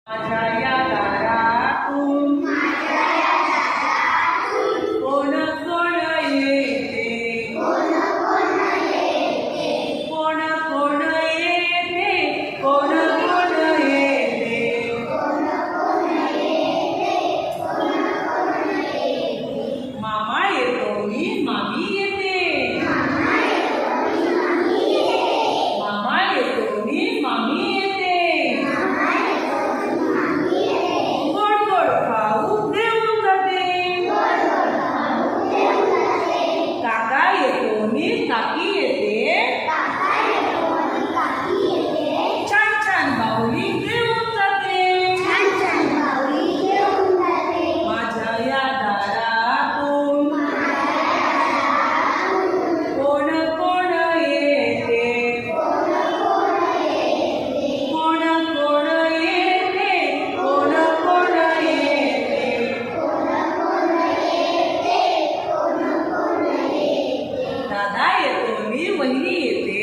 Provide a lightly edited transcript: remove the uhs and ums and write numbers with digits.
माझ्या या दारातून कोण कोण येते कोण कोण येते कोण कोण येते मामा येतो मी मामी येते मामा येतो मी मामी येते गोड गोड खाऊ देऊन जाते काका येतो मी काकी येते छान छान बाहुली देऊन जाते माझ्या या दारातून कोण कोण येते कोण कोण येते कोण कोण येते दादा येतो मी वहिनी येते